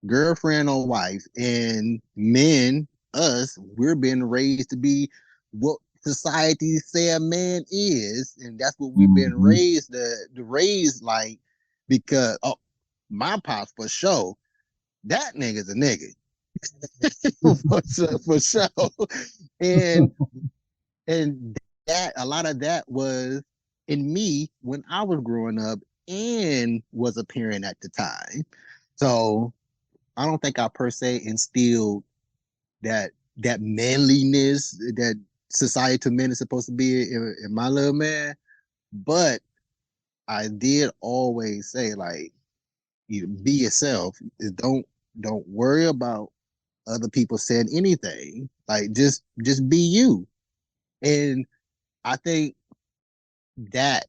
girlfriend or wife, and men, us, we're being raised to be what society say a man is, and that's what we've been Mm-hmm. raised to raise like. Because my pops for sure, that nigga's a nigga. For sure. And and that a lot of that was in me when I was growing up and was a parent at the time. So I don't think I per se instilled that manliness that societal men is supposed to be in my little man. But I did always say like, you be yourself. Don't worry about other people saying anything. Like just be you. And I think that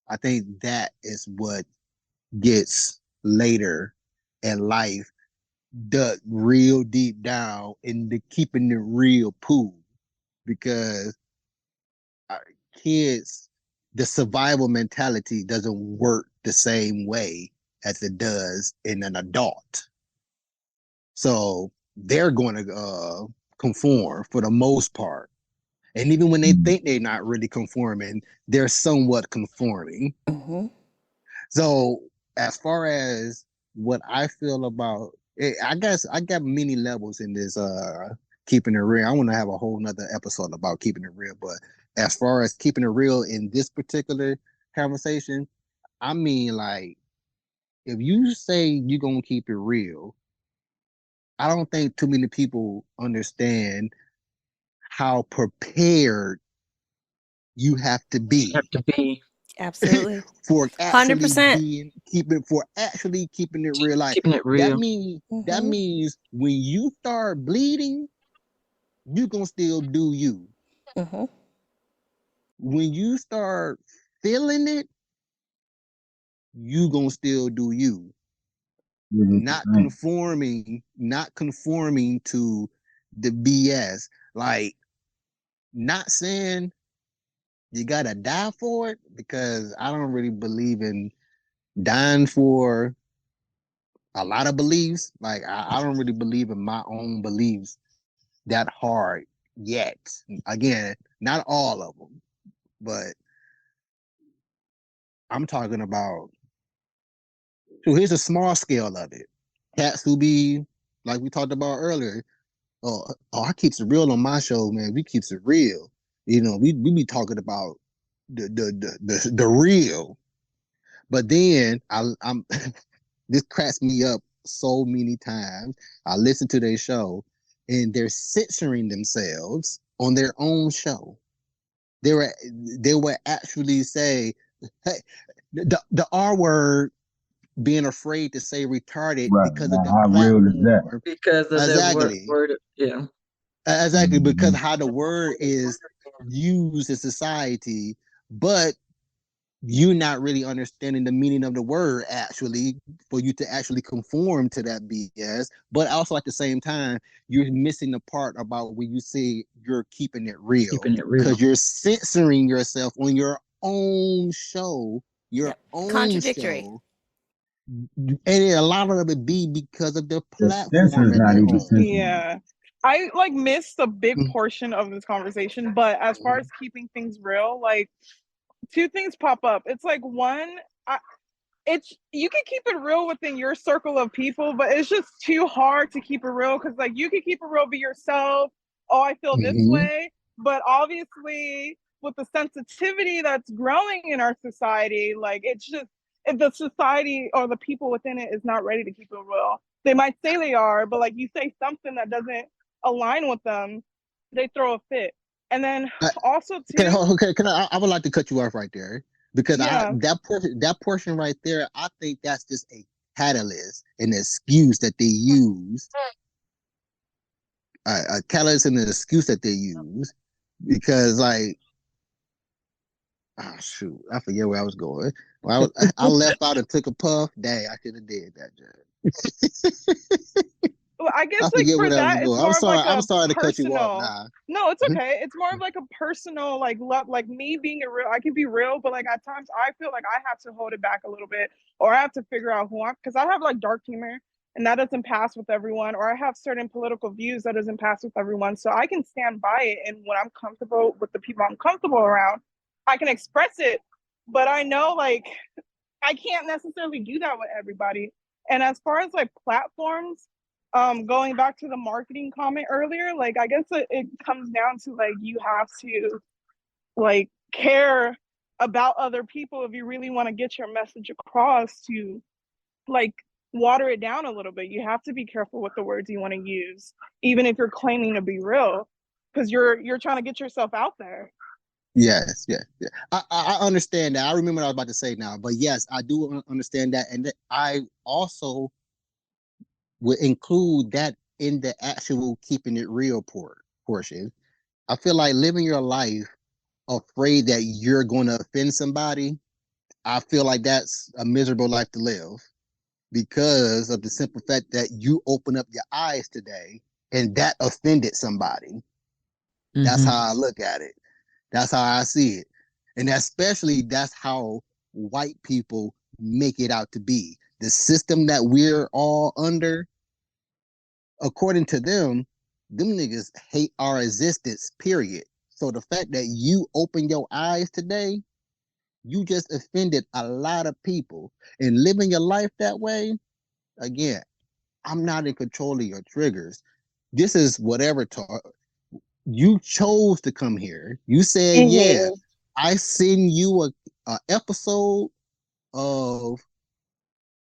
I think that is what gets later in life dug real deep down in the keeping it real pool because our kids, the survival mentality doesn't work the same way as it does in an adult. So they're going to conform for the most part. And even when they think they're not really conforming, they're somewhat conforming. Mm-hmm. So as far as what I feel about it, I guess I got many levels in this keeping it real. I want to have a whole nother episode about keeping it real. But as far as keeping it real in this particular conversation, I mean like if you say you're gonna keep it real, I don't think too many people understand how prepared you have to be Have to be Absolutely. for actually 100%. keeping it real. Like keeping it that real. means that Mm-hmm. means when you start bleeding, you gonna still do you. Mm-hmm. When you start feeling it, you gonna still do you. Not conforming to the BS. Like not saying you gotta die for it because I don't really believe in dying for a lot of beliefs. Like I don't really believe in my own beliefs that hard yet. Again, not all of them, but I'm talking about. So here's a small scale of it. Cats who be like we talked about earlier. I keeps it real on my show, man. We keeps it real. You know, we be talking about the real. But then I'm this cracks me up so many times. I listen to their show and they're censoring themselves on their own show. They were actually say, hey, the R word, being afraid to say retarded Right. because of Now, the how real is that? platform. Because of that Exactly. word, yeah. Exactly, because Mm-hmm. how the word is used in society, but you not really understanding the meaning of the word actually for you to actually conform to that BS. But also at the same time, you're missing the part about when you say you're keeping it real Keeping it real. because you're censoring yourself on your own show, your Yep. own Contradictory. show. And a lot of it be because of the The censor platform is that not they're even on. censoring. Yeah. I like missed a big portion of this conversation, but as far as keeping things real, like two things pop up. It's like one, I, it's you can keep it real within your circle of people, but it's just too hard to keep it real because like you can keep it real, be yourself. Oh, I feel this Mm-hmm. way, but obviously with the sensitivity that's growing in our society, like it's just if the society or the people within it is not ready to keep it real. They might say they are, but like you say something that doesn't align with them, they throw a fit. And then also too, Can I would like to cut you off right there because I yeah, that portion right there, I think that's just a catalyst, an excuse that they use, a catalyst and an excuse that they use because like oh shoot, I forget where I was going. Well, I left out and took a puff. Dang, I could have did that, Jared. well, I guess I like forget for where I was that, it's going. I'm more of sorry. like I'm a sorry to cut you off. personal. Nah. No, it's Mhm. okay. It's more of like a personal, like love, like me being a real. I can be real, but like at times I feel like I have to hold it back a little bit, or I have to figure out who I'm because I have like dark humor, and that doesn't pass with everyone, or I have certain political views that doesn't pass with everyone. So I can stand by it, and when I'm comfortable with the people I'm comfortable around, I can express it. But I know like I can't necessarily do that with everybody. And as far as like platforms, going back to the marketing comment earlier, like I guess it comes down to like you have to like care about other people if you really want to get your message across, to like water it down a little bit. You have to be careful with the words you want to use, even if you're claiming to be real, because you're trying to get yourself out there. Yes, yes, yeah. I understand that. I remember what I was about to say now, but yes, I do understand that, and I also would include that in the actual keeping it real portion. I feel like living your life afraid that you're going to offend somebody. I feel like that's a miserable life to live because of the simple fact that you open up your eyes today and that offended somebody. That's Mm-hmm. how I look at it. That's how I see it. And especially that's how white people make it out to be. The system that we're all under, according to them niggas hate our existence, period. So the fact that you open your eyes today, you just offended a lot of people. And living your life that way, again, I'm not in control of your triggers. This is whatever talk. You chose to come here. You said, yeah, Mm-hmm. I send you a episode of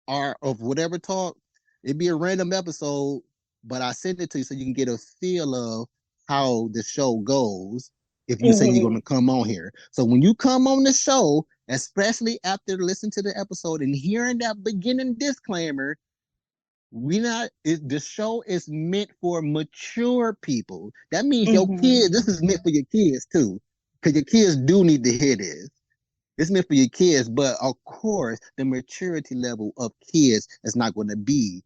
of whatever talk. It'd be a random episode, but I send it to you so you can get a feel of how the show goes if you say you're Mm-hmm. going to come on here. So when you come on the show, especially after listening to the episode and hearing that beginning disclaimer, the show is meant for mature people. That means your Mm-hmm. kids, this is meant for your kids too. Because your kids do need to hear this. It's meant for your kids, but of course, the maturity level of kids is not going to be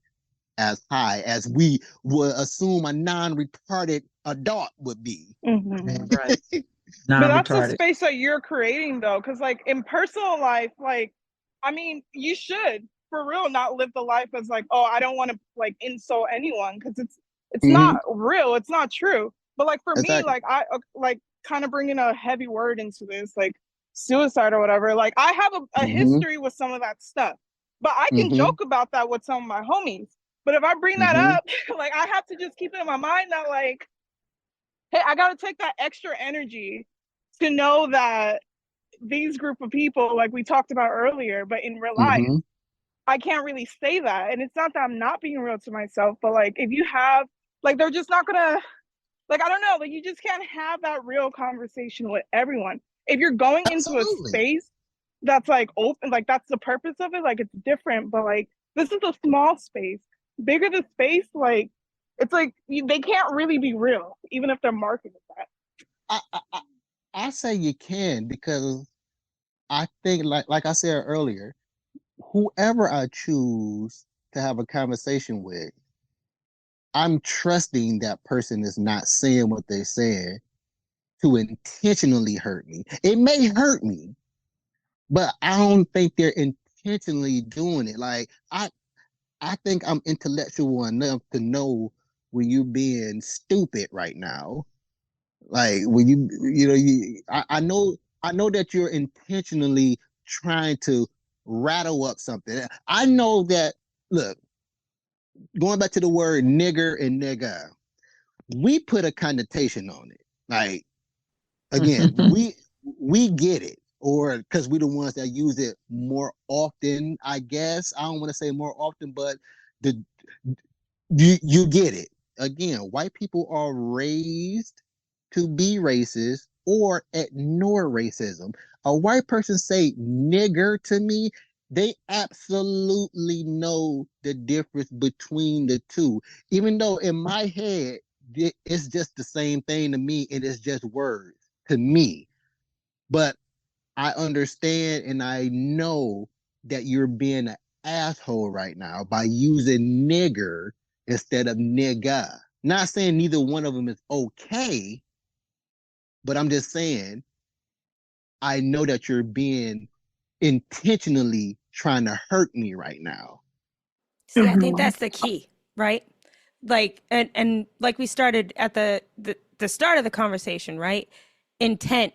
as high as we would assume a non-retarded adult would be. Mm-hmm. Right. But that's a Non-retarded. space that you're creating though, because like in personal life, like I mean, you should for real not live the life as like, oh, I don't want to like insult anyone, because it's Mm-hmm. not real, it's not true. But like for me, Exactly. like I like kind of bringing a heavy word into this, like suicide or whatever. Like I have a Mm-hmm. history with some of that stuff, but I can Mm-hmm. joke about that with some of my homies. But if I bring that Mm-hmm. up, like I have to just keep it in my mind that like, hey, I got to take that extra energy to know that these group of people, like we talked about earlier, but in real life, Mm-hmm. I can't really say that. And it's not that I'm not being real to myself, but like if you have, like, they're just not gonna, like, I don't know, like, you just can't have that real conversation with everyone. If you're going into a Absolutely. space that's like open, like, that's the purpose of it, like, it's different, but like, this is a small space. Bigger the space, like, it's like they can't really be real, even if they're marketed that. I, I, I I say you can because I think like I said earlier, whoever I choose to have a conversation with, I'm trusting that person is not saying what they're saying to intentionally hurt me. It may hurt me, but I don't think they're intentionally doing it. Like I think I'm intellectual enough to know when you're being stupid right now. Like when I know that you're intentionally trying to rattle up something. I know that. Look, going back to the word nigger and nigga, we put a connotation on it. Like again, we get it, or because we're the ones that use it more often. I guess I don't want to say more often, but the you get it. Again, white people are raised to be racist or ignore racism. A white person say nigger to me, they absolutely know the difference between the two. Even though in my head, it's just the same thing to me and it's just words to me. But I understand and I know that you're being an asshole right now by using nigger instead of nigga. Not saying neither one of them is okay, but I'm just saying I know that you're being intentionally trying to hurt me right now. See, I think that's the key, right? Like, and like we started at the start of the conversation, right? Intent,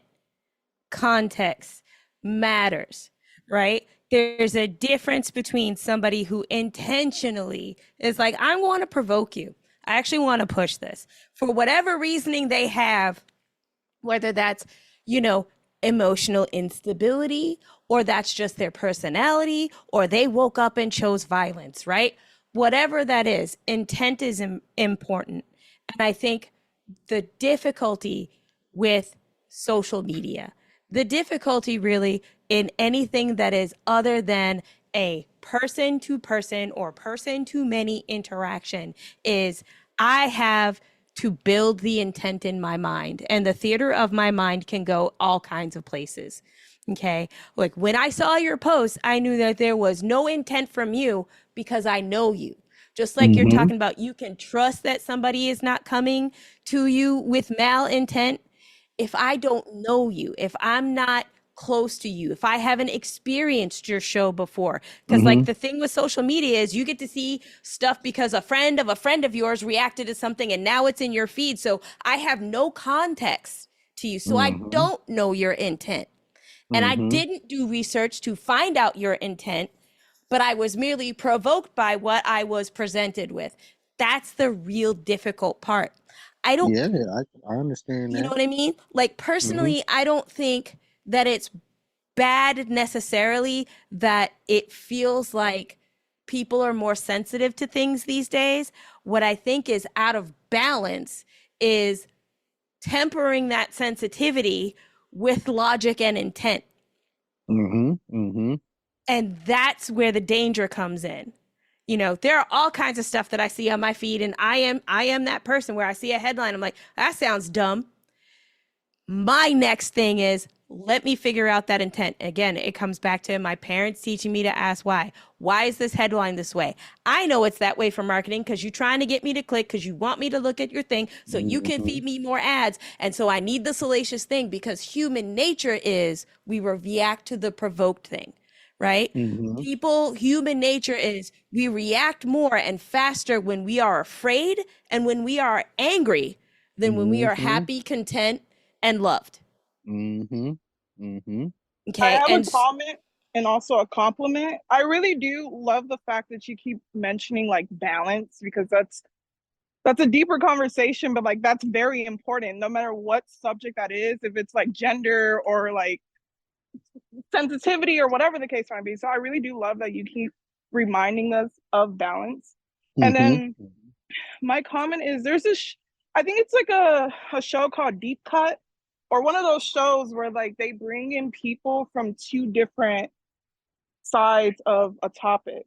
context matters, right? There's a difference between somebody who intentionally is like, I want to provoke you. I actually want to push this for whatever reasoning they have, whether that's, you know, emotional instability, or that's just their personality, or they woke up and chose violence, right? Whatever that is, intent is important. And I think the difficulty with social media, the difficulty really in anything that is other than a person to person or person to many interaction is I have to build the intent in my mind, and the theater of my mind can go all kinds of places. Okay. Like when I saw your post, I knew that there was no intent from you because I know you. Just like you're Mm-hmm. talking about, you can trust that somebody is not coming to you with malintent. If I don't know you, if I'm not close to you, if I haven't experienced your show before, because Mm-hmm. like the thing with social media is you get to see stuff because a friend of yours reacted to something and now it's in your feed. So I have no context to you. So I Mm-hmm. don't know your intent. And I Mm-hmm. didn't do research to find out your intent, but I was merely provoked by what I was presented with. That's the real difficult part. I don't, Yeah, I understand you know that. what I mean? Like Mm-hmm. personally, I don't think that it's bad necessarily that it feels like people are more sensitive to things these days. What I think is out of balance is tempering that sensitivity with logic and intent. Mm-hmm. Mm-hmm. And that's where the danger comes in. You know, there are all kinds of stuff that I see on my feed, and I am that person where I see a headline, I'm like, that sounds dumb. My next thing is let me figure out that intent. Again, it comes back to my parents teaching me to ask why. Why is this headline this way? I know it's that way for marketing because you're trying to get me to click because you want me to look at your thing so you can Mm-hmm. feed me more ads. And so I need the salacious thing because human nature is we react to the provoked thing, right? Mm-hmm. People, human nature is we react more and faster when we are afraid and when we are angry than when we are Mm-hmm. happy, content, and loved. Mm-hmm. Mm-hmm. I Okay. have a comment and also a compliment. I really do love the fact that you keep mentioning like balance because that's a deeper conversation, but like that's very important no matter what subject that is, if it's like gender or like sensitivity or whatever the case might be. So I really do love that you keep reminding us of balance. And Mm-hmm. then my comment is there's this I think it's like a show called Deep Cut or one of those shows where like they bring in people from two different sides of a topic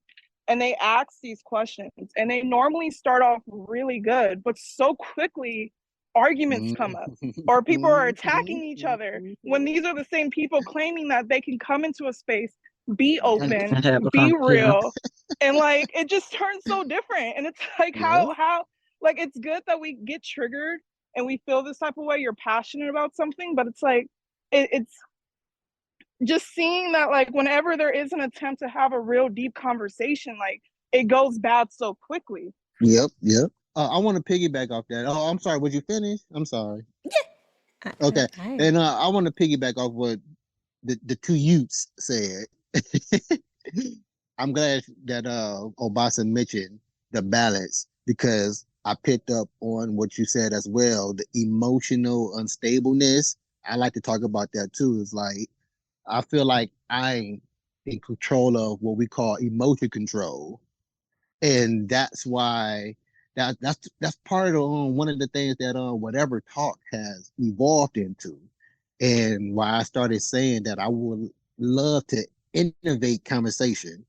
and they ask these questions and they normally start off really good but so quickly arguments come up or people are attacking each other when these are the same people claiming that they can come into a space, be open, And have a be conversation. real, and like it just turns so different. And it's like Yeah. how like it's good that we get triggered and we feel this type of way, you're passionate about something, but it's like it's just seeing that like whenever there is an attempt to have a real deep conversation, like it goes bad so quickly. Yep. Yep. I want to piggyback off that. Oh, I'm sorry. Would you finish? I'm sorry. Okay. I And I want to piggyback off what the two youths said. I'm glad that Obaasan mentioned the balance because I picked up on what you said as well. The emotional unstableness. I like to talk about that too. It's like I feel like I'm in control of what we call emotion control, and that's why that's part of one of the things that whatever talk has evolved into, and why I started saying that I would love to innovate conversation,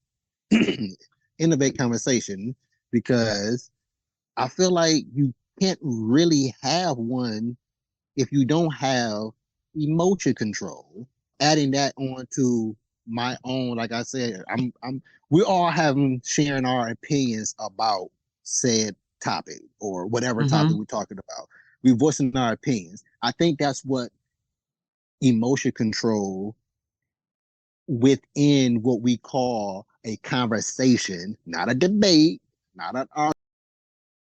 innovate conversation, because I feel like you can't really have one if you don't have emotion control. Adding that on to my own, like I said, we all having sharing our opinions about said topic or whatever topic Mm-hmm. we're talking about. We voicing our opinions. I think that's what emotion control within what we call a conversation, not a debate, not an